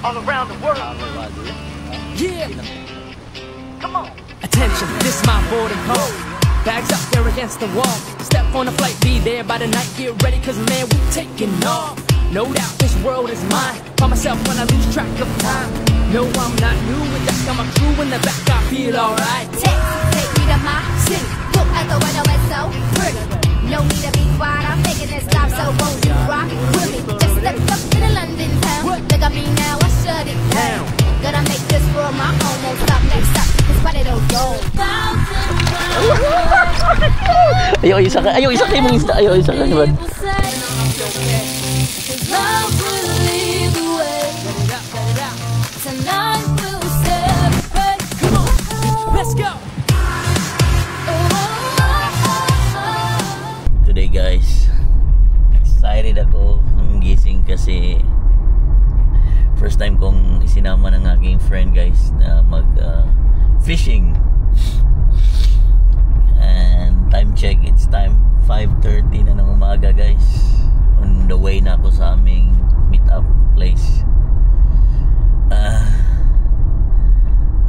all around the world. Yeah. Come on. Attention, this is my boarding call. Bags up there against the wall. Step on the flight, be there by the night. Get ready, cause man, we taking off. No doubt this world is mine. Find myself when I lose track of time. No, I'm not new with that. Got my crew in the back, I feel alright. Take me to my city. Look at the weather, it's so pretty. No need to be quiet, I'm making it stop. So won't you rock with me? Just step up to the London town. Look at me now, I shut it down. Gonna make this world my home. Won't stop, next stop, this party don't go. Ayaw isa ka, mong isda, ayaw isa ka naman. Today guys, excited ako ng gising kasi first time kong isinama ng aking friend guys na mag fishing. And time check, it's time 5:30 na ng umaga guys. On the way na ako sa aming meet up place.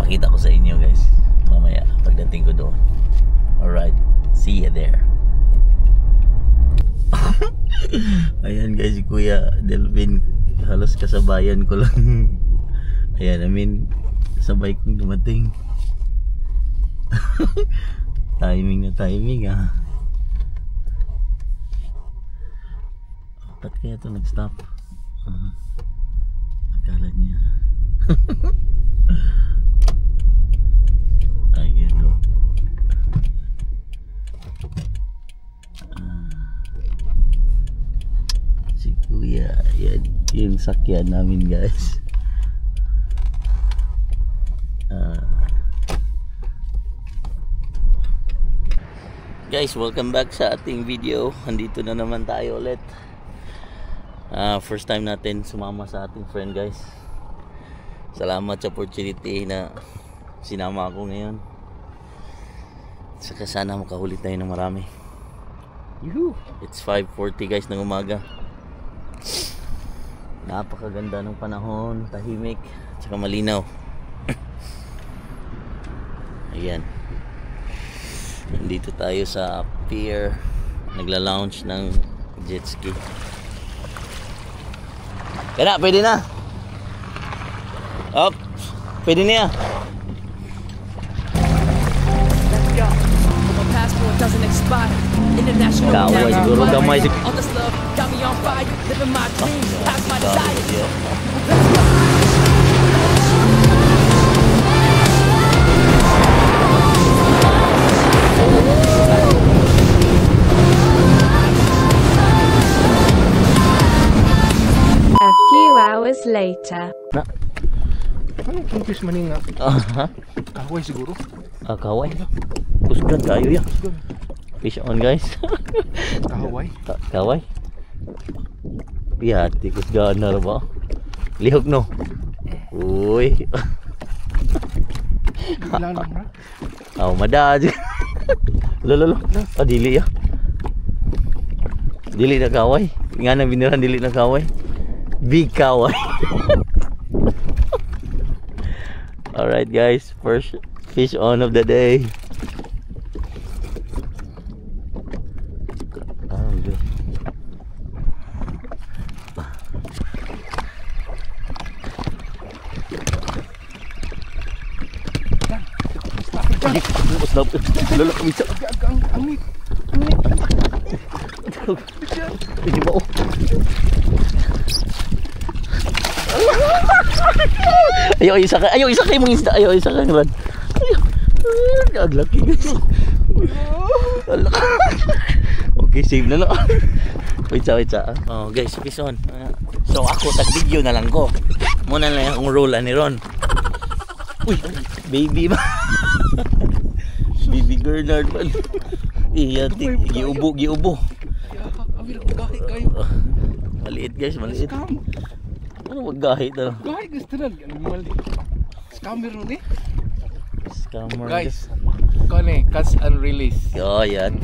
Pakita ko sa inyo guys mamaya pagdating ko doon. Alright, see you there. Ayan guys, si Kuya Delvin halos kasabayan ko lang. Ayan, I mean sabay kong dumating. Timing na timing ah. Ba't kaya ito nag-stop? Akala niya. Ayan o. Si Kuya, yan yung sakyan namin guys. Guys, welcome back sa ating video. Andito na naman tayo ulit. First time natin sumama sa ating friend guys. Salamat sa opportunity na sinama ako ngayon. Saka sana makahuli tayo ng marami. Yuhu! It's 5:40 guys ng umaga. Napakaganda ng panahon, tahimik, saka malinaw. Ayan. Nandito tayo sa pier, nagla-launch ng jet ski. Kaya pwede na. Up. Pwede na. Let's go. My passport doesn't expire. International. Kaway siguro gamay. All this love got me on fire. Living my dreams, past my desires. A few hours later. Anong confuse maning nga? Kaway siguro. Kaway. Pusgan tayo ya. Fish on guys. Kaway. Kaway. Iya, tikus ganar ba? Lihok no. Uy. Lang ra. Mada aja. Lolo. Dili ya. Dili na kaway. Nga na biniran dili na kaway. Big kaway. Alright guys, first fish on of the day. Lolo kami sa Angit. Hindi ba Ayaw isa ka mong isda. Ayaw isa ka naman. Naglaki guys. Okay, save na lang. Wait sa. Oh guys, fish on. So ako tag-video na lang ko. Muna lang yung roll ni Ron. Uy, baby ba? Baby Gernard man. Iya, giubo. Maliit guys, maliit. Ano maggahit na? Gahit gusto na. Scammer nun eh. Scammer guys. Kone, catch and release. Oh, yan.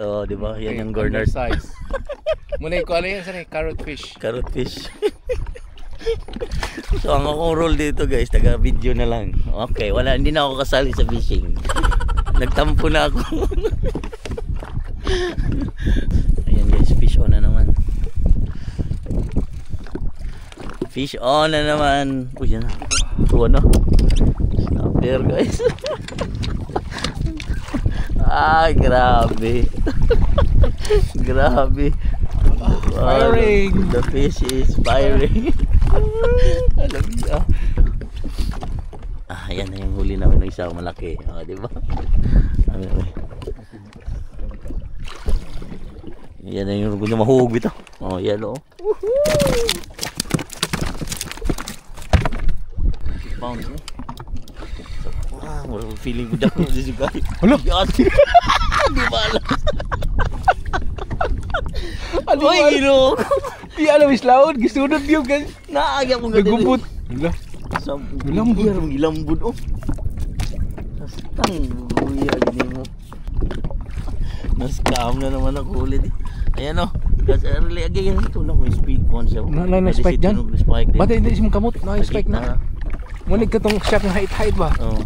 Oh, di ba? Yan yung Gernard size. Muna ko ano yan sa carrot fish. Carrot fish. So ang akong role dito guys, taga video na lang. Okay, wala, hindi na ako kasali sa fishing. Nagtampo na ako. Ayan guys, fish on na naman. Fish on na naman. Uy, yan na. Ito na. Stop there guys. Ah, grabe. Grabe. Firing. The fish is firing. Alam niya. Ah, yan na yung huli namin ng isa malaki. Oh, di ba? Yan na yung gusto mahugog ito. Oh, yan o. Pound. Wow, wala feeling ko dako sa sugay. Hala. Di ba alam? Uy, gino. Di alam islaon, gisunod yun guys. Naagya mo ganito. Nagubot. Hala. Gilambud. Gilambud oh. Sastang buya gini mo. Nas-scam na naman ako ulit. Ayan oh. Kasi early again ito lang may speed con siya. Na-spike dyan? Ba't hindi siya kamot? Na-spike na. Munig ka tong shot na height ba? Oo.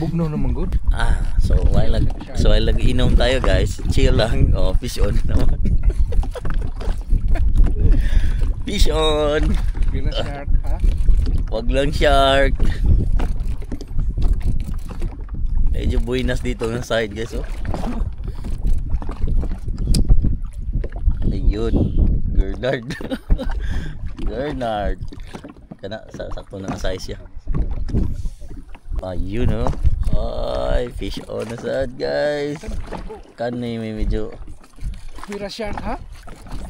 Bugnaw naman good. Ah, so while inom tayo guys, chill lang. Oh, fish on naman. Fish on. Bila shark ha? Wag lang shark. Medyo buinas dito ng side guys oh. Ayun, Gernard. Gernard. Kana sakto na ang size ya. Ayun oh. Ay, fish on na sad guys. Kanay may medyo Bila shark ha?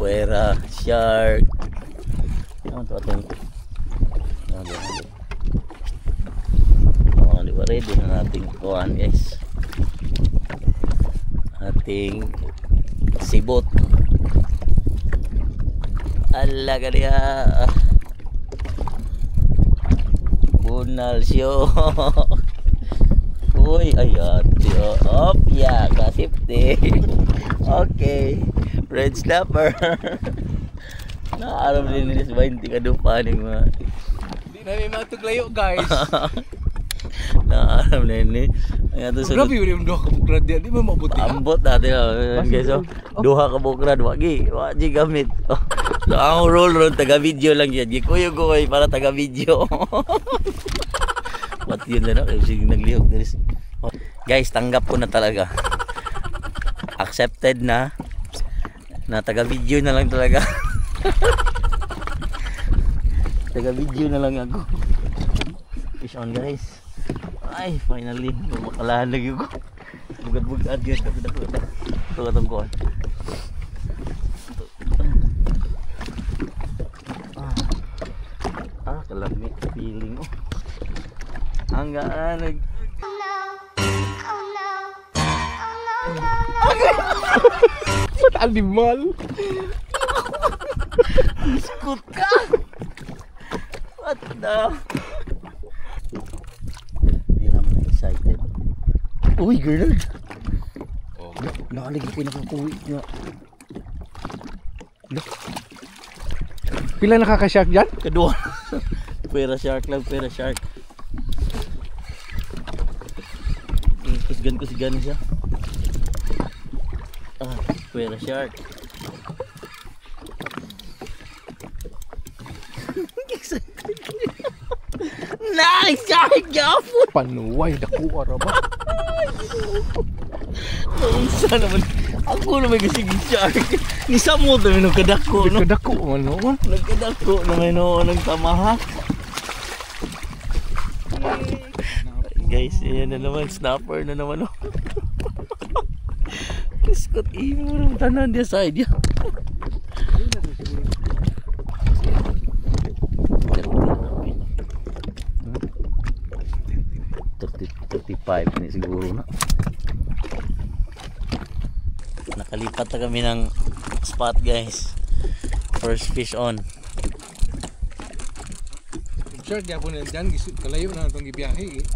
puwera shark. Ano to ating? Oh, di ba ready na nating kuhan guys. Ating sibot. Ala ka niya. Bunal siyo. Uy, ayan. Op, ya, kasipte. Okay. Red snapper. Naaram din nilis 20 ka dupaning mga. Di na may matuglayo guys. Naaram na yun eh. Grabe yun yung doha kabukrad yan. Di ba mabuti ha? Ambot natin guys oh. Duha ka bukrad. Wagi gamit. So ang roll ron taga video lang yan. Gikuyo ko para taga video. What yun na kasi naglihog guys, tanggap ko na talaga. Accepted na taga video na lang talaga. Taga video na lang ako. Fish on guys. Ay, finally makalanag ko. Bugad-bugad yun. Ito katong kuhan. Kalamit feeling oh. Hanggaan Ba't animal? Biskut ka. What the? Hindi naman excited. Uy, girl. Oh, nakalagi ko nakakuwi niya. Pila nakaka-shark dyan? Kedua. Pera shark lang, pera shark. Kusgan siya. Ah, pera shark. Nice shark, Jafo. Panuway, dakuha ra ba? Isa naman. Ako naman kasi shark. Ni Samo naman nagkadako, no? Nagkadako man, no? Nagkadako naman, no? Nagtamahak. Guys, yan na naman. Snapper na naman, no? Kiskot, mo tanan dia side, ya. 35 ni siguro na. Nakalipat na kami ng spot guys. First fish on. Shark gyapon na dyan, kalayo na itong gibiyahe eh.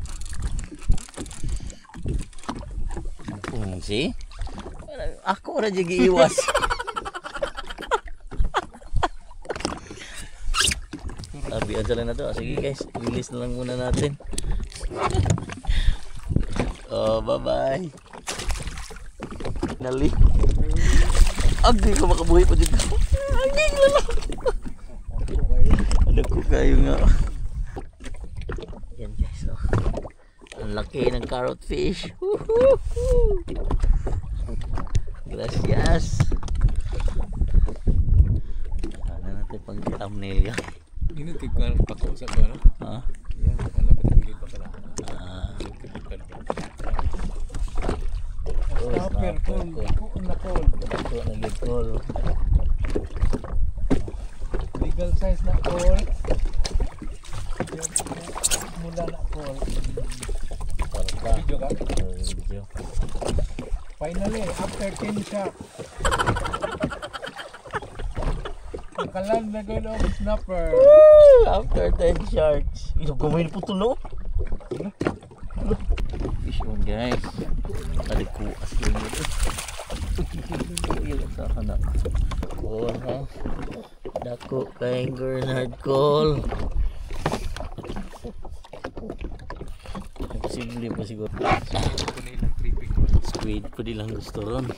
See? Ako na dyan giiwas. Abihan sila na to. Sige guys, release na lang muna natin. Oh, bye-bye. Nali. Agdi ko makabuhay pa dito. Agdi ko lang. Ano ko kayo nga. Yan guys, oh. Ang laki ng carrot fish. Gracias. Ano natin pang thumbnail yan. Ini tignan pako sa ano? Ha? Yan, ano pa tigil pa kana. Snapper call. Na call. Ito naging call. Legal size na call. Mula na call. Video ka? Video. Finally, after 10 shots. Nakaland na gano'n ang snapper. Woo! After 10 sharks. Ito kumain po ito, no? Fish on, guys. Talikuas yun ito. Yung sa kanak. Call, ha? Dako kay Gernard Call. Posible pa siguro. Squid po di lang gusto ron.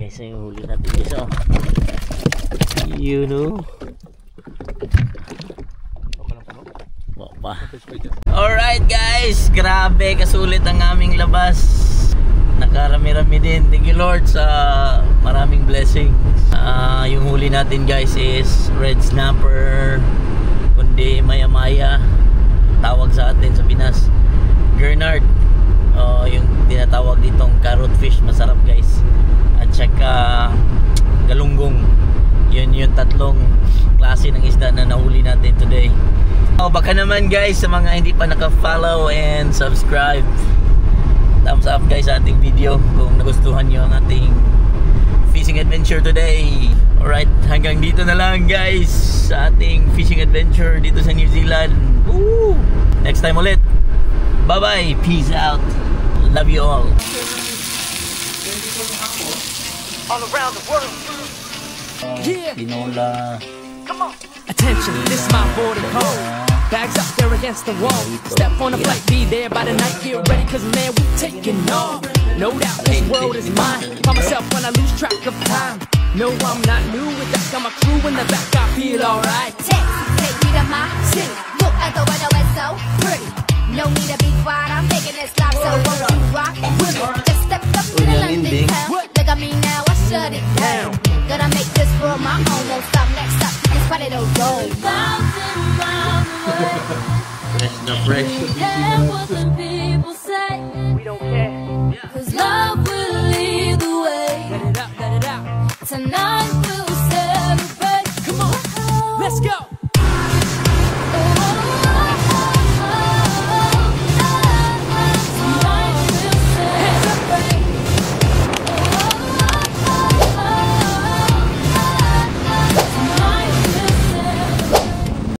Guys, yung huli natin guys, oh. You know. Alright guys, grabe kasulit ang aming labas. Nakarami-rami din. Thank you Lord sa maraming blessings. Yung huli natin guys is red snapper, kundi maya-maya tawag sa atin sa Pinas, Gernard. Yung tinatawag ditong carrot fish, masarap guys. At saka galunggong. Yun yung tatlong klase ng isda na nahuli natin today. Baka naman guys sa mga hindi pa naka-follow and subscribe, thumbs up guys sa ating video kung nagustuhan nyo ang ating fishing adventure today. Alright, hanggang dito na lang guys sa ating fishing adventure dito sa New Zealand. Woo! Next time ulit. Bye bye, peace out, love you all. All around the world. Yeah. Tinola. Come on. Attention, this is my boarding call. Bags up there against the wall. Step on the flight, be there by the night. Get ready, cause man, we taking off. No doubt, this world is mine. Find myself when I lose track of time. No, I'm not new with that. Got my crew in the back, I feel alright. Take me to my city. Look at the weather, it's so pretty. No need to be quiet, I'm making it stop. So won't you rock with me? Just step up to the London town. Look at me now, I shut it down. Gonna make this world my own. Won't stop, next up, it's part of the road. Fresh na fresh. Care what the people say. We don't care. Cause love will lead the way. Let it out, let it out. Tonight